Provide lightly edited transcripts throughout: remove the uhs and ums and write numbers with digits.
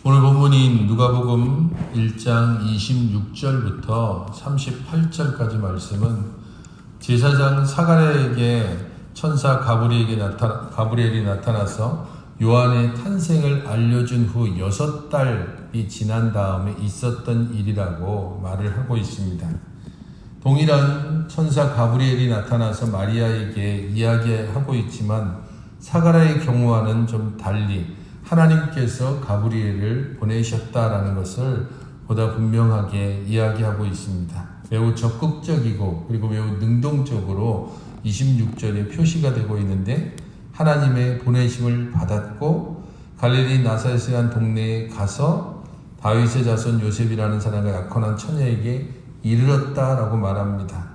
오늘 본문인 누가복음 1장 26절부터 38절까지 말씀은 제사장 사가랴에게 천사 가브리엘이 나타나서 요한의 탄생을 알려준 후 6달이 지난 다음에 있었던 일이라고 말을 하고 있습니다. 동일한 천사 가브리엘이 나타나서 마리아에게 이야기하고 있지만 사가랴의 경우와는 좀 달리 하나님께서 가브리엘을 보내셨다라는 것을 보다 분명하게 이야기하고 있습니다. 매우 적극적이고 그리고 매우 능동적으로 26절에 표시가 되고 있는데, 하나님의 보내심을 받았고 갈릴리 나사렛의 한 동네에 가서 다윗의 자손 요셉이라는 사람과 약혼한 처녀에게 이르렀다라고 말합니다.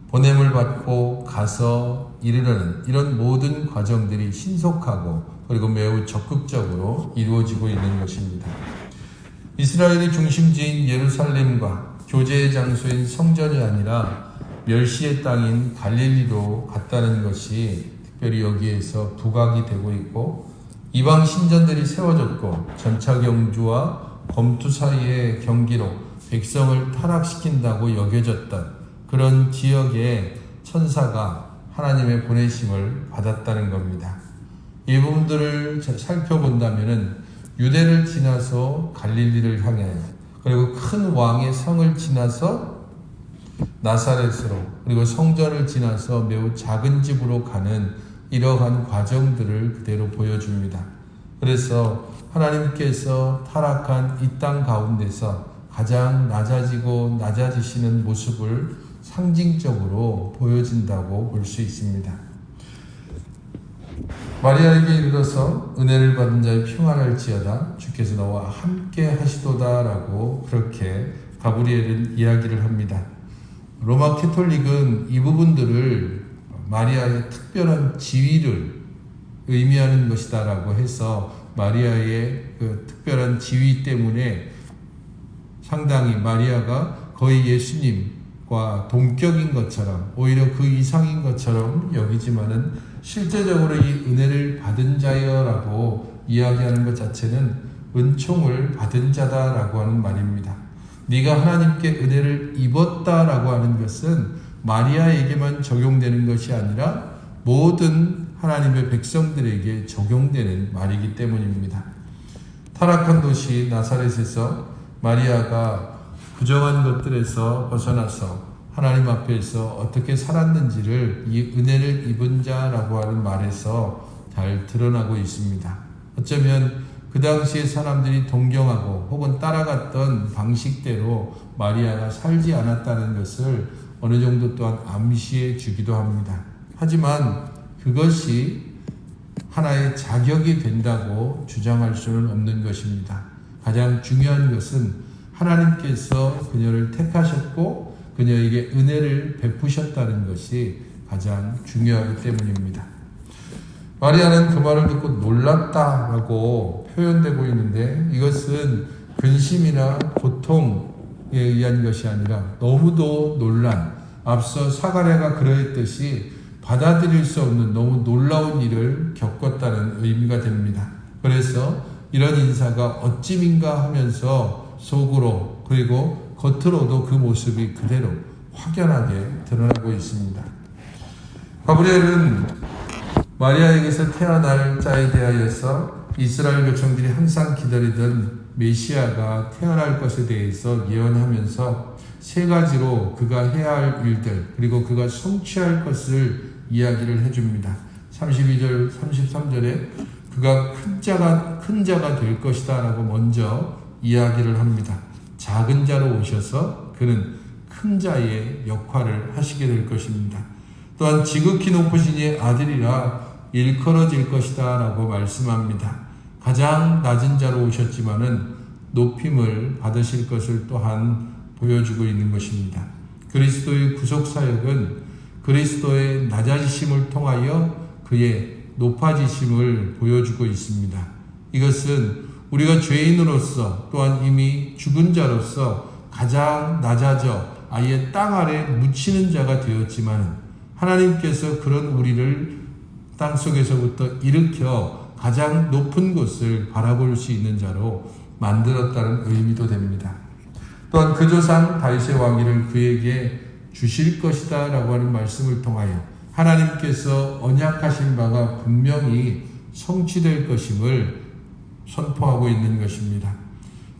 보냄을 받고 가서 이르르는 이런 모든 과정들이 신속하고 그리고 매우 적극적으로 이루어지고 있는 것입니다. 이스라엘의 중심지인 예루살렘과 교제의 장소인 성전이 아니라 멸시의 땅인 갈릴리로 갔다는 것이 특별히 여기에서 부각이 되고 있고, 이방 신전들이 세워졌고 전차 경주와 검투 사이의 경기로 백성을 타락시킨다고 여겨졌던 그런 지역에 천사가 하나님의 보내심을 받았다는 겁니다. 이 부분들을 살펴본다면 유대를 지나서 갈릴리를 향하여, 그리고 큰 왕의 성을 지나서 나사렛으로, 그리고 성전을 지나서 매우 작은 집으로 가는 이러한 과정들을 그대로 보여줍니다. 그래서 하나님께서 타락한 이 땅 가운데서 가장 낮아지시는 모습을 상징적으로 보여진다고 볼 수 있습니다. 마리아에게 이르러서 은혜를 받은 자의 평안할지어다, 주께서 너와 함께 하시도다라고 그렇게 가브리엘은 이야기를 합니다. 로마 캐톨릭은 이 부분들을 마리아의 특별한 지위를 의미하는 것이다라고 해서 마리아의 그 특별한 지위 때문에 상당히 마리아가 거의 예수님과 동격인 것처럼, 오히려 그 이상인 것처럼 여기지만은 실제적으로 이 은혜를 받은 자여라고 이야기하는 것 자체는 은총을 받은 자다라고 하는 말입니다. 네가 하나님께 은혜를 입었다라고 하는 것은 마리아에게만 적용되는 것이 아니라 모든 하나님의 백성들에게 적용되는 말이기 때문입니다. 타락한 도시 나사렛에서 마리아가 부정한 것들에서 벗어나서 하나님 앞에서 어떻게 살았는지를 이 은혜를 입은 자라고 하는 말에서 잘 드러나고 있습니다. 어쩌면 그 당시에 사람들이 동경하고 혹은 따라갔던 방식대로 마리아가 살지 않았다는 것을 어느 정도 또한 암시해 주기도 합니다. 하지만 그것이 하나의 자격이 된다고 주장할 수는 없는 것입니다. 가장 중요한 것은 하나님께서 그녀를 택하셨고 그녀에게 은혜를 베푸셨다는 것이 가장 중요하기 때문입니다. 마리아는 그 말을 듣고 놀랐다라고 표현되고 있는데, 이것은 근심이나 고통에 의한 것이 아니라 너무도 놀란, 앞서 사가랴가 그러했듯이 받아들일 수 없는 너무 놀라운 일을 겪었다는 의미가 됩니다. 그래서 이런 인사가 어찌민가 하면서 속으로 그리고 겉으로도 그 모습이 그대로 확연하게 드러나고 있습니다. 가브리엘은 마리아에게서 태어날 자에 대하여서 이스라엘 백성들이 항상 기다리던 메시아가 태어날 것에 대해서 예언하면서 세 가지로 그가 해야 할 일들, 그리고 그가 성취할 것을 이야기를 해줍니다. 32절, 33절에 그가 큰 자가 될 것이다 라고 먼저 이야기를 합니다. 작은 자로 오셔서 그는 큰 자의 역할을 하시게 될 것입니다. 또한 지극히 높으신 이의 아들이라 일컬어질 것이다 라고 말씀합니다. 가장 낮은 자로 오셨지만은 높임을 받으실 것을 또한 보여주고 있는 것입니다. 그리스도의 구속사역은 그리스도의 낮아지심을 통하여 그의 높아지심을 보여주고 있습니다. 이것은 우리가 죄인으로서 또한 이미 죽은 자로서 가장 낮아져 아예 땅 아래 묻히는 자가 되었지만, 하나님께서 그런 우리를 땅속에서부터 일으켜 가장 높은 곳을 바라볼 수 있는 자로 만들었다는 의미도 됩니다. 또한 그 조상 다윗의 왕위를 그에게 주실 것이다 라고 하는 말씀을 통하여 하나님께서 언약하신 바가 분명히 성취될 것임을 선포하고 있는 것입니다.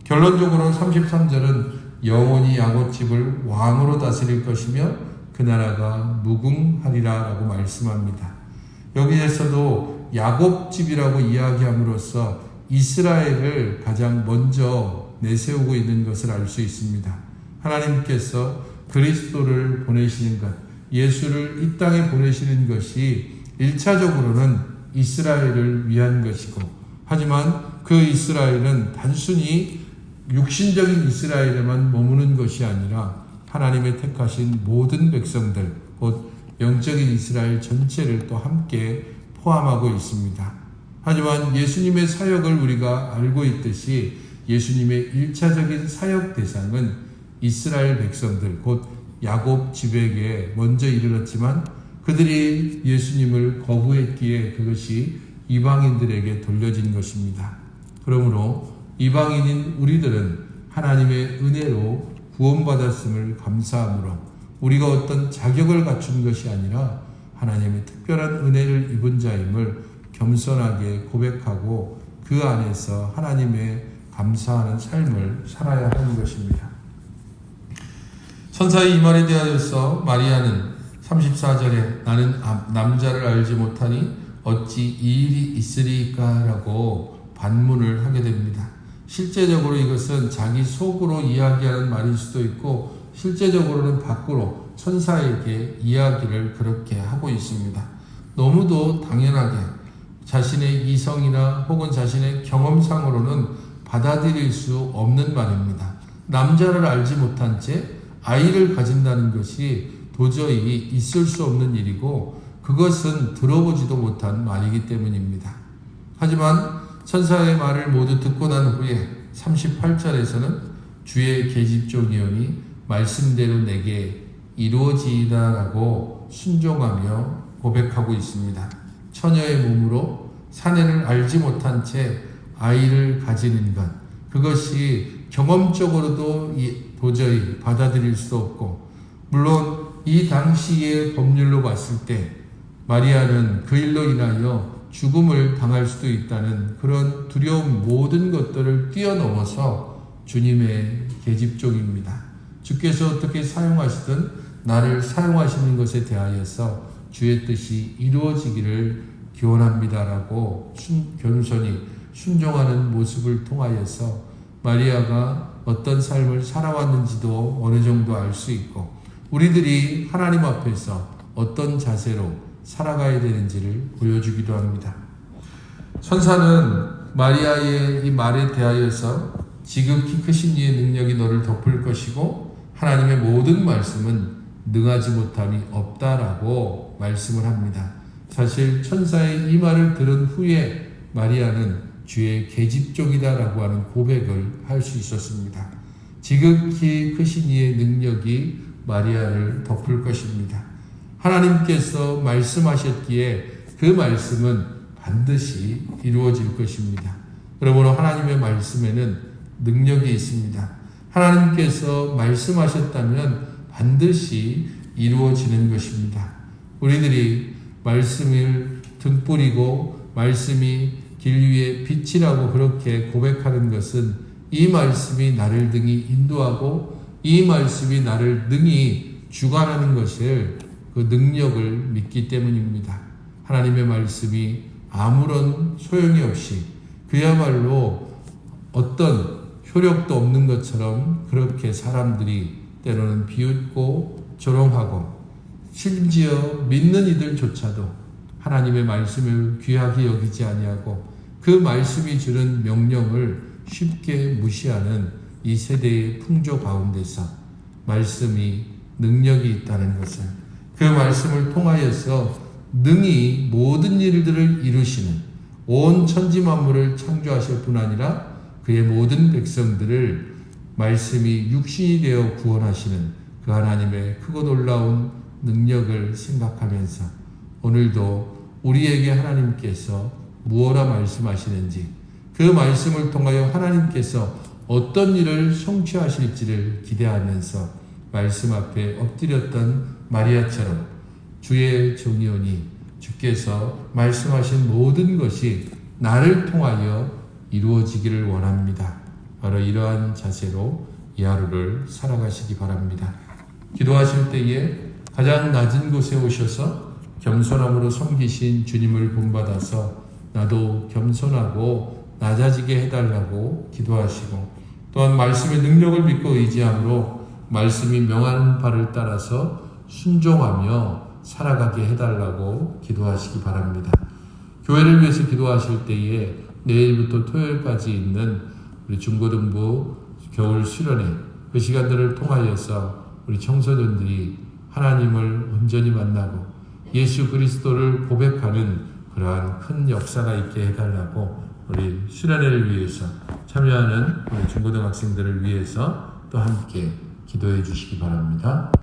결론적으로 33절은 영원히 야곱집을 왕으로 다스릴 것이며 그 나라가 무궁하리라 라고 말씀합니다. 여기에서도 야곱집이라고 이야기함으로써 이스라엘을 가장 먼저 내세우고 있는 것을 알 수 있습니다. 하나님께서 그리스도를 보내시는 것, 예수를 이 땅에 보내시는 것이 1차적으로는 이스라엘을 위한 것이고, 하지만 그 이스라엘은 단순히 육신적인 이스라엘에만 머무는 것이 아니라 하나님의 택하신 모든 백성들, 곧 영적인 이스라엘 전체를 또 함께 포함하고 있습니다. 하지만 예수님의 사역을 우리가 알고 있듯이 예수님의 1차적인 사역 대상은 이스라엘 백성들, 곧 야곱 집에게 먼저 이르렀지만 그들이 예수님을 거부했기에 그것이 이방인들에게 돌려진 것입니다. 그러므로 이방인인 우리들은 하나님의 은혜로 구원받았음을 감사함으로 우리가 어떤 자격을 갖춘 것이 아니라 하나님의 특별한 은혜를 입은 자임을 겸손하게 고백하고 그 안에서 하나님의 감사하는 삶을 살아야 하는 것입니다. 천사의 이 말에 대하여서 마리아는 34절에 나는 남자를 알지 못하니 어찌 이 일이 있으리까 라고 반문을 하게 됩니다. 실제적으로 이것은 자기 속으로 이야기하는 말일 수도 있고 실제적으로는 밖으로 천사에게 이야기를 그렇게 하고 있습니다. 너무도 당연하게 자신의 이성이나 혹은 자신의 경험상으로는 받아들일 수 없는 말입니다. 남자를 알지 못한 채 아이를 가진다는 것이 도저히 있을 수 없는 일이고 그것은 들어보지도 못한 말이기 때문입니다. 하지만 천사의 말을 모두 듣고 난 후에 38절에서는 주의 계집종이오니 말씀대로 내게 이루어지이다라고 순종하며 고백하고 있습니다. 처녀의 몸으로 사내를 알지 못한 채 아이를 가지는 것, 그것이 경험적으로도 도저히 받아들일 수 없고, 물론 이 당시의 법률로 봤을 때 마리아는 그 일로 인하여 죽음을 당할 수도 있다는 그런 두려운 모든 것들을 뛰어넘어서 주님의 계집종입니다. 주께서 어떻게 사용하시든 나를 사용하시는 것에 대하여서 주의 뜻이 이루어지기를 기원합니다라고 겸손히 순종하는 모습을 통하여서 마리아가 어떤 삶을 살아왔는지도 어느 정도 알 수 있고 우리들이 하나님 앞에서 어떤 자세로 살아가야 되는지를 보여주기도 합니다. 천사는 마리아의 이 말에 대하여서 지극히 크신 이의 능력이 너를 덮을 것이고 하나님의 모든 말씀은 능하지 못함이 없다라고 말씀을 합니다. 사실 천사의 이 말을 들은 후에 마리아는 주의 계집종이다라고 하는 고백을 할 수 있었습니다. 지극히 크신 이의 능력이 마리아를 덮을 것입니다. 하나님께서 말씀하셨기에 그 말씀은 반드시 이루어질 것입니다. 그러므로 하나님의 말씀에는 능력이 있습니다. 하나님께서 말씀하셨다면 반드시 이루어지는 것입니다. 우리들이 말씀을 등불이고 말씀이 길 위에 빛이라고 그렇게 고백하는 것은 이 말씀이 나를 능히 인도하고 이 말씀이 나를 능히 주관하는 것을 그 능력을 믿기 때문입니다. 하나님의 말씀이 아무런 소용이 없이 그야말로 어떤 효력도 없는 것처럼 그렇게 사람들이 때로는 비웃고 조롱하고 심지어 믿는 이들조차도 하나님의 말씀을 귀하게 여기지 아니하고 그 말씀이 주는 명령을 쉽게 무시하는 이 세대의 풍조 가운데서 말씀이 능력이 있다는 것을, 그 말씀을 통하여서 능히 모든 일들을 이루시는 온 천지 만물을 창조하실 뿐 아니라 그의 모든 백성들을 말씀이 육신이 되어 구원하시는 그 하나님의 크고 놀라운 능력을 생각하면서 오늘도 우리에게 하나님께서 무엇라 말씀하시는지 그 말씀을 통하여 하나님께서 어떤 일을 성취하실지를 기대하면서 말씀 앞에 엎드렸던 마리아처럼 주의 종이오니 주께서 말씀하신 모든 것이 나를 통하여 이루어지기를 원합니다. 바로 이러한 자세로 이 하루를 살아가시기 바랍니다. 기도하실 때에 가장 낮은 곳에 오셔서 겸손함으로 섬기신 주님을 본받아서 나도 겸손하고 낮아지게 해달라고 기도하시고, 또한 말씀의 능력을 믿고 의지함으로 말씀이 명한 바를 따라서 순종하며 살아가게 해달라고 기도하시기 바랍니다. 교회를 위해서 기도하실 때에 내일부터 토요일까지 있는 우리 중고등부 겨울 수련회 그 시간들을 통하여서 우리 청소년들이 하나님을 온전히 만나고 예수 그리스도를 고백하는 그러한 큰 역사가 있게 해달라고 우리 수련회를 위해서 참여하는 우리 중고등학생들을 위해서 또 함께 기도해 주시기 바랍니다.